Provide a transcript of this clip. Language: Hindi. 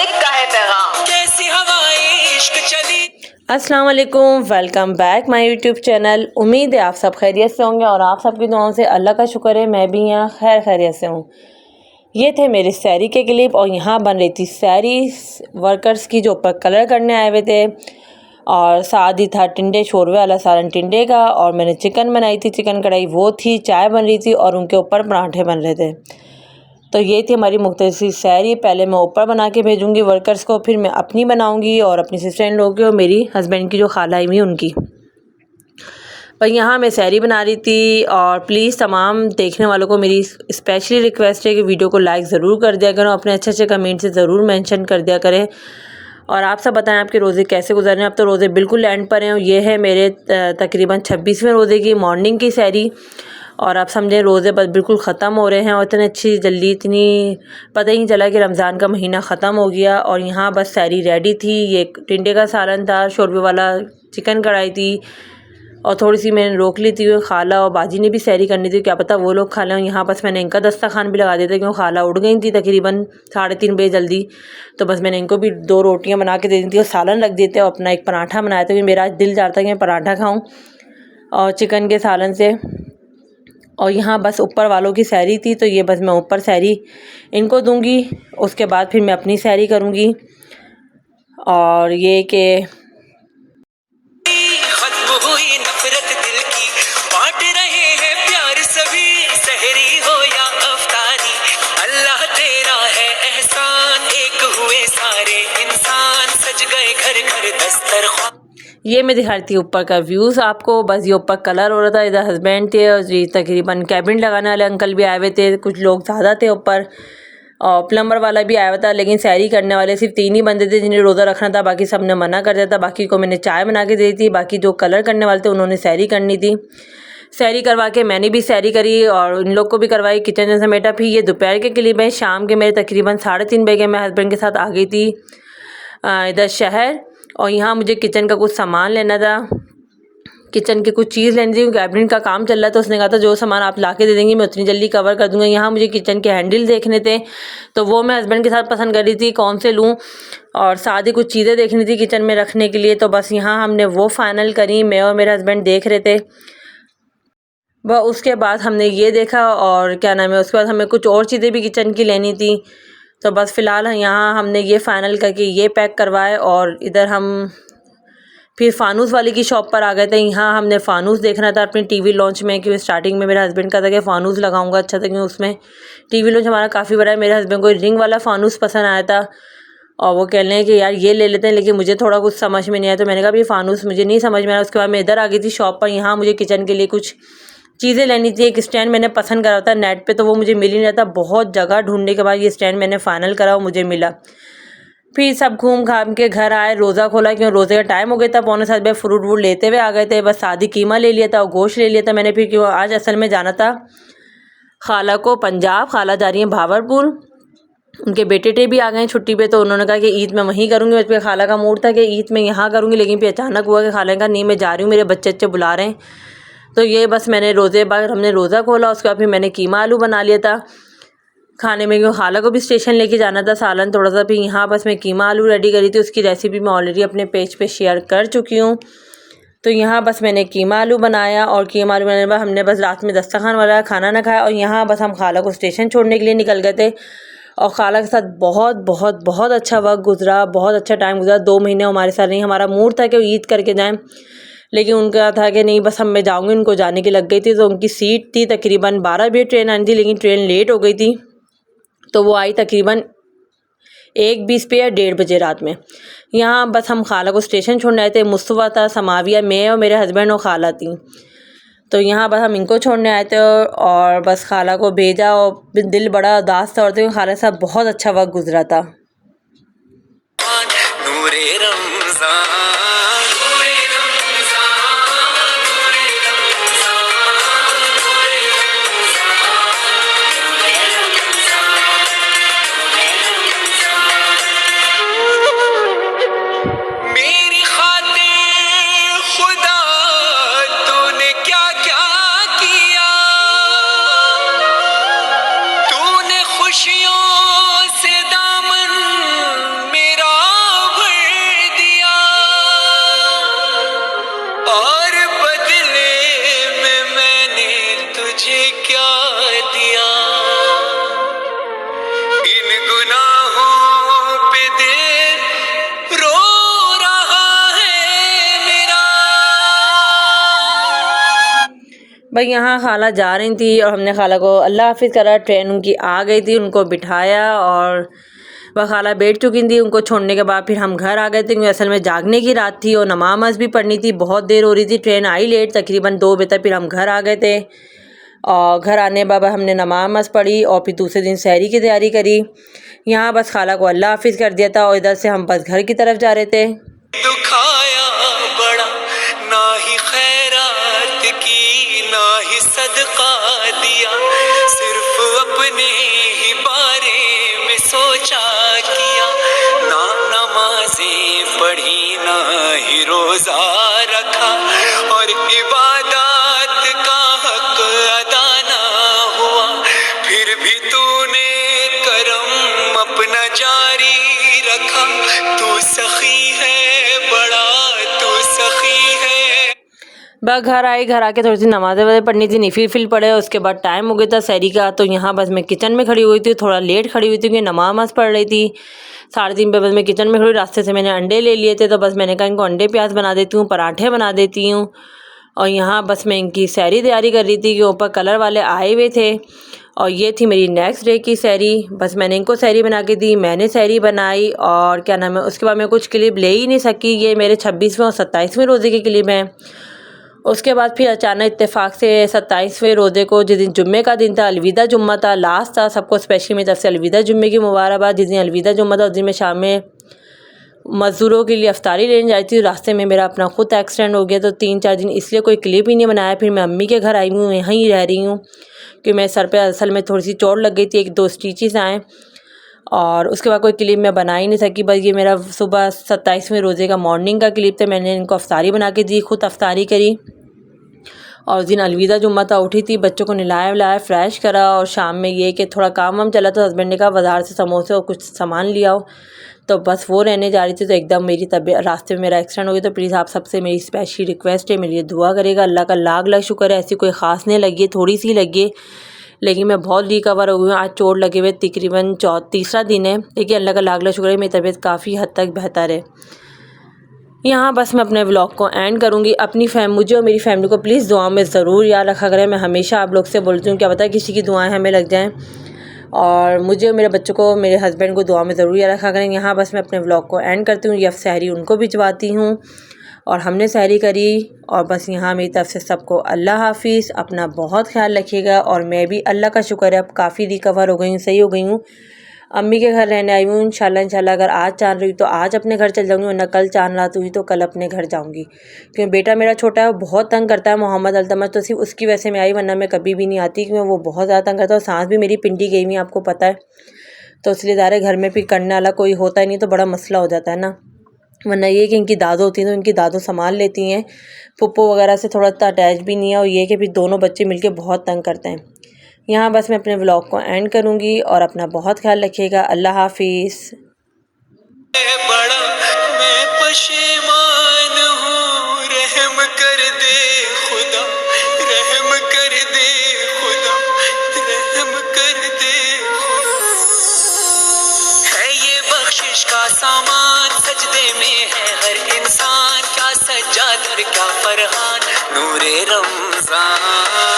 एक का है पैगाम। कैसी हवाएं इश्क चली। अस्सलाम वालेकुम, welcome back my YouTube channel. उम्मीद है आप सब खैरियत से होंगे और आप सबकी दुआओं से अल्लाह का शुक्र है मैं भी यहाँ खैरियत से हूँ। ये थे मेरे सैरी के क्लिप और यहाँ बन रही थी सैरी वर्कर्स की जो ऊपर कलर करने आए हुए थे, और साथ ही था टिंडे शोरवे वाला सालन टिंडे का, और मैंने चिकन बनाई थी, चिकन कढ़ाई वो थी, चाय बन रही थी और उनके ऊपर पराठे बन रहे थे। तो ये थी हमारी मुख्तसर सैरी। पहले मैं ऊपर बना के भेजूँगी वर्कर्स को, फिर मैं अपनी बनाऊँगी और अपनी सिस्टर इन लोगों की और मेरी हस्बैंड की जो खाला आई हुई उनकी। पर यहाँ मैं सैरी बना रही थी। और प्लीज़ तमाम देखने वालों को मेरी स्पेशली रिक्वेस्ट है कि वीडियो को लाइक ज़रूर कर दिया करें, अपने अच्छे अच्छे कमेंट से ज़रूर मेंशन कर दिया करें। और आप सब बताएं आपके रोज़े कैसे गुजर रहे हैं। अब तो रोज़े बिल्कुल एंड पर हैं। ये है मेरे तकरीबन 26वें रोज़े की मॉर्निंग की सैरी, और आप समझें रोज़े बस बिल्कुल ख़त्म हो रहे हैं। और इतनी अच्छी जल्दी इतनी पता ही नहीं चला कि रमज़ान का महीना ख़त्म हो गया। और यहाँ बस सैरी रेडी थी। ये टिंडे का सालन था, शोरबे वाला चिकन कढ़ाई थी, और थोड़ी सी मैंने रोक ली थी। खाला और बाजी ने भी सैरी करनी थी, क्या पता वो लोग खा लें। यहाँ बस मैंने इनका दस्तरखान भी लगा दिया था क्योंकि खाला उड़ गई थी तकरीबन 3:30 बजे जल्दी। तो बस मैंने इनको भी 2 रोटियाँ बना के दे दी थी और सालन रख देते और अपना एक पराठा बनाया था क्योंकि मेरा आज दिल चाहता है कि मैं पराठा खाऊँ और चिकन के सालन से। और यहाँ बस ऊपर वालों की सैरी थी, तो ये बस मैं ऊपर सैरी इनको दूंगी, उसके बाद फिर मैं अपनी सैरी करूँगी। और ये कि खत्म हुई नफरत दिल की, बांट रहे हैं प्यार सभी, सहरी हो या अफ्तारी, अल्लाह तेरा है एहसान, एक हुए सारे इंसान, सज गए घर घर दस्तरख्वान। ये मैं दिखा रही थी ऊपर का व्यूज़ आपको। बस ये ऊपर कलर हो रहा था, इधर हस्बैंड थे और जी तकरीबन कैबिन लगाने वाले अंकल भी आए हुए थे, कुछ लोग ज़्यादा थे ऊपर, और प्लम्बर वाला भी आया हुआ था। लेकिन सैरी करने वाले सिर्फ 3 ही बंदे थे जिन्हें रोज़ा रखना था, बाकी सब ने मना कर दिया था। बाकी को मैंने चाय बना के दी थी, बाकी जो कलर करने वाले थे उन्होंने सैरी करनी थी। सैरी करवा के मैंने भी सैरी करी और इन लोग को भी करवाई, किचन में समेटा। फिर ये दोपहर के क्लिप है, शाम के मेरे तकरीबन 3:30 बजे मैं हस्बैंड के साथ आ गई थी इधर शहर। और यहाँ मुझे किचन का कुछ सामान लेना था, किचन की कुछ चीज़ लेनी थी, कैबिनेट का काम चल रहा था। तो उसने कहा था जो सामान आप ला के दे देंगी मैं उतनी जल्दी कवर कर दूँगा। यहाँ मुझे किचन के हैंडल देखने थे, तो वो मैं हस्बैंड के साथ पसंद कर रही थी कौन से लूँ, और साथ ही कुछ चीज़ें देखनी थी किचन में रखने के लिए। तो बस यहाँ हमने वो फ़ाइनल करी, मैं और मेरे हस्बैंड देख रहे थे। वह उसके बाद हमने ये देखा, और क्या नाम है, उसके बाद हमें कुछ और चीज़ें भी किचन की लेनी थी। तो बस फ़िलहाल यहाँ हमने ये फ़ाइनल करके ये पैक करवाए, और इधर हम फिर फ़ानूस वाले की शॉप पर आ गए थे। यहाँ हमने फ़ानूस देखना था अपनी टीवी लॉन्च में, क्योंकि स्टार्टिंग में मेरे हस्बैंड का था कि फ़ानूस लगाऊंगा अच्छा था, क्योंकि उसमें टीवी लॉन्च हमारा काफ़ी बड़ा है। मेरे हस्बैंड को रिंग वाला फ़ानूस पसंद आया था और वो कह रहे हैं कि यार ये ले लेते हैं, लेकिन मुझे थोड़ा कुछ समझ में नहीं आया। तो मैंने कहा भी फ़ानूस मुझे नहीं समझ में आया। उसके बाद मैं इधर आ गई थी शॉप पर। यहाँ मुझे किचन के लिए कुछ चीज़ें लेनी थी। एक स्टैंड मैंने पसंद करा था नेट पे, तो वो मुझे मिल ही नहीं रहा था। बहुत जगह ढूंढने के बाद ये स्टैंड मैंने फ़ाइनल करा और मुझे मिला। फिर सब घूम घाम के घर आए, रोज़ा खोला क्योंकि रोज़े का टाइम हो गया था। 6:45 बजे फ्रूट वूट लेते हुए आ गए थे। बस सादी कीमा ले लिया था और गोश्त ले लिया था मैंने। फिर क्यों आज असल में जाना था खाला को पंजाब, खाला जा रही हैं भावलपुर, उनके बेटे भी आ गए हैं छुट्टी पे। तो उन्होंने कहा कि ईद में वहीं करूँगी। बस खाला का मूड था कि ईद में यहाँ करूँगी, लेकिन फिर अचानक हुआ कि खाला ने कहा नहीं मैं जा रही हूँ, मेरे बच्चे बुला रहे हैं। तो ये बस मैंने रोज़े बाद हमने रोज़ा खोला, उसके बाद फिर मैंने कीमा आलू बना लिया था खाने में, क्योंकि खाला को भी स्टेशन लेके जाना था सालन थोड़ा सा। फिर यहाँ बस मैं कीमा आलू रेडी करी थी, उसकी रेसिपी मैं ऑलरेडी अपने पेज पे शेयर कर चुकी हूँ। तो यहाँ बस मैंने कीमा आलू बनाया, और कीमा आलू बनाने के बाद हमने बस रात में दस्तरखान वाला खाना ना खाया। और यहाँ बस हम खाला को स्टेशन छोड़ने के लिए निकल गए थे, और खाला के साथ बहुत बहुत बहुत अच्छा वक्त गुजरा, बहुत अच्छा टाइम गुजरा। 2 महीने हमारे साथ नहीं, हमारा मूड था कि ईद करके जाएँ, लेकिन उनका था कि नहीं बस हम मैं जाऊँगी। उनको जाने की लग गई थी, तो उनकी सीट थी तकरीबन 12 बजे ट्रेन आनी थी, लेकिन ट्रेन लेट हो गई थी। तो वो आई तकरीबन 1:20 पे या 1:30 बजे रात में। यहाँ बस हम खाला को स्टेशन छोड़ने आए थे। मुस्तफ़ा था, समाविया, मैं और मेरे हस्बैंड और खाला थी। तो यहाँ बस हम इनको छोड़ने आए थे और बस खाला को भेजा, और दिल बड़ा उदास था और तो खाला के साथ बहुत अच्छा वक्त गुजरा था। नूरे रमज़ान, नूरे रमज़ान, नूरे रमज़ान, नूरे रमज़ान। मेरी खातिर खुदा तूने क्या क्या किया, तूने खुशियों से दामन भाई यहाँ खाला जा रही थी और हमने खाला को अल्लाह हाफिज़ करा। ट्रेन उनकी आ गई थी, उनको बिठाया और वह खाला बैठ चुकी थी। उनको छोड़ने के बाद फिर हम घर आ गए थे, क्योंकि असल में जागने की रात थी और नमाज भी पढ़नी थी। बहुत देर हो रही थी, ट्रेन आई लेट, तकरीबन 2 बजे तक। फिर हम घर आ गए थे और घर आने के बाद हमने नमाज पढ़ी और फिर दूसरे दिन सहरी की तैयारी करी। यहाँ बस खाला को अल्लाह हाफिज़ कर दिया था और इधर से हम बस घर की तरफ जा रहे थे। दुखाया बड़ा, ना ही खैरात की ना ही सदका दिया, सिर्फ अपने ही बारे में सोचा किया। ना नमाजें पढ़ी ना ही रोजा रखा, और इबादत का हक अदा ना हुआ। फिर भी तूने करम अपना जारी रखा। तू सखी है बड़ा, तू सखी है। बस घर आई, घर आके थोड़ी सी नमाज़ें वज़ें पढ़नी थी, नफिल पढ़े। उसके बाद टाइम हो गया था सहरी का। तो यहाँ बस मैं किचन में खड़ी हुई थी, थोड़ा लेट खड़ी हुई थी क्योंकि नमाज पढ़ रही थी। 3:30 पे बस मैं किचन में खड़ी। रास्ते से मैंने अंडे ले लिए थे, तो बस मैंने कहा इनको अंडे प्याज बना देती हूँ, पराठे बना देती हूँ। और यहाँ बस मैं इनकी सहरी तैयारी कर रही थी कि ऊपर कलर वाले आए हुए थे और ये थी मेरी नेक्स्ट डे की सहरी। बस मैंने इनको सहरी बना के दी, मैंने सहरी बनाई और क्या नाम है, उसके बाद मैं कुछ क्लिप ले ही नहीं सकी। ये मेरे 26वें और 27वें रोज़े की क्लिप हैं। उसके बाद फिर अचानक इत्तेफाक से 27वें रोज़े को, जिस दिन जुम्मे का दिन था, अलविदा जुम्मा था, लास्ट था, सबको स्पेशली मेरी तरफ से अलविदा जुम्मे की मुबारकबाद। जिस दिन अलविदा जुम्मा था उस दिन मैं शाम में मज़दूरों के लिए अफ्तारी लेने जा रही थी। रास्ते में मेरा अपना खुद एक्सीडेंट हो गया, तो 3-4 दिन इसलिए कोई क्लिप ही नहीं बनाया। फिर मैं अम्मी के घर आई हूँ, यहीं रह रही हूँ कि मैं सर पे असल में थोड़ी सी चोट लग गई थी, 1-2 स्टिचेस आए और उसके बाद कोई क्लिप मैं बना ही नहीं सकी। बस ये मेरा सुबह 27वें रोज़े का मॉर्निंग का क्लिप था। मैंने इनको अफ्तारी बना के दी, खुद अफ्तारी करी और उस दिन अलविदा जुम्मा था। उठी थी, बच्चों को नहलाया वलाया, फ्रेश करा और शाम में ये कि थोड़ा काम वाम चला, तो हस्बैंड ने कहा बाज़ार से समोसे और कुछ सामान लिया हो, तो बस वो रहने जा रही थी। तो एकदम मेरी तबीयत, रास्ते में मेरा एक्सीडेंट हो गया। तो प्लीज़ आप सबसे मेरी स्पेशली रिक्वेस्ट है, मेरे लिए दुआ करेगा। अल्लाह का लाख लाख शुक्र है, ऐसी कोई ख़ास नहीं लगी है, थोड़ी सी लगी है, लेकिन मैं बहुत रिकवर हो गई हूँ। आज चोट लगे हुए तकरीबन 3रा दिन है, लेकिन अल्लाह का लाख लाख शुक्र है मेरी तबीयत काफ़ी हद तक बेहतर है। यहाँ बस मैं अपने व्लॉग को एंड करूँगी। अपनी मुझे और मेरी फैमिली को प्लीज़ दुआ में ज़रूर याद रखा करें। मैं हमेशा आप लोग से बोलती हूँ, क्या पता किसी की दुआएं हमें लग जाएं, और मुझे और मेरे बच्चों को, मेरे हस्बैंड को दुआ में ज़रूर याद रखा करें। यहाँ बस मैं अपने व्लॉग को एंड करती हूँ। ये सहरी उनको भिजवाती हूँ और हमने सहरी करी और बस यहाँ मेरी तरफ से सबको अल्लाह हाफिज़। अपना बहुत ख्याल रखिएगा। और मैं भी अल्लाह का शुक्र है अब काफ़ी रिकवर हो गई हूँ, सही हो गई हूँ। अम्मी के घर रहने आई हूँ। इंशाल्लाह अगर आज चांद रही तो आज अपने घर चल जाऊँगी, वरना कल चांद रात हुई तो कल अपने घर जाऊँगी, क्योंकि बेटा मेरा छोटा है, वो बहुत तंग करता है। मोहम्मद अल्तमस, तो सिर्फ उसकी वजह से मैं आई, वरना मैं कभी भी नहीं आती, क्योंकि वो बहुत ज़्यादा तंग करता है। और सांस भी मेरी पिंडी गई हुई है, आपको पता है, तो इसलिए ज़्यादा घर में फिर करने वाला कोई होता ही नहीं, तो बड़ा मसला हो जाता है ना। वरना ये कि इनकी दादो होती हैं तो इनकी दादो संभाल लेती हैं, पप्पो वगैरह से थोड़ा सा अटैच भी नहीं है। और ये कि फिर दोनों बच्चे मिलके बहुत तंग करते हैं। यहाँ बस मैं अपने व्लॉग को एंड करूँगी और अपना बहुत ख्याल रखिएगा। अल्लाह हाफिज़। बड़ा मैं पशेमान हूँ, रहम कर दे खुदा, रहम कर दे खुदा, रहम कर दे खुदा। है ये बख्शिश का सामान, सजदे में है हर इंसान, क्या सज्जाद और क्या फरहान, नूरे रमजान।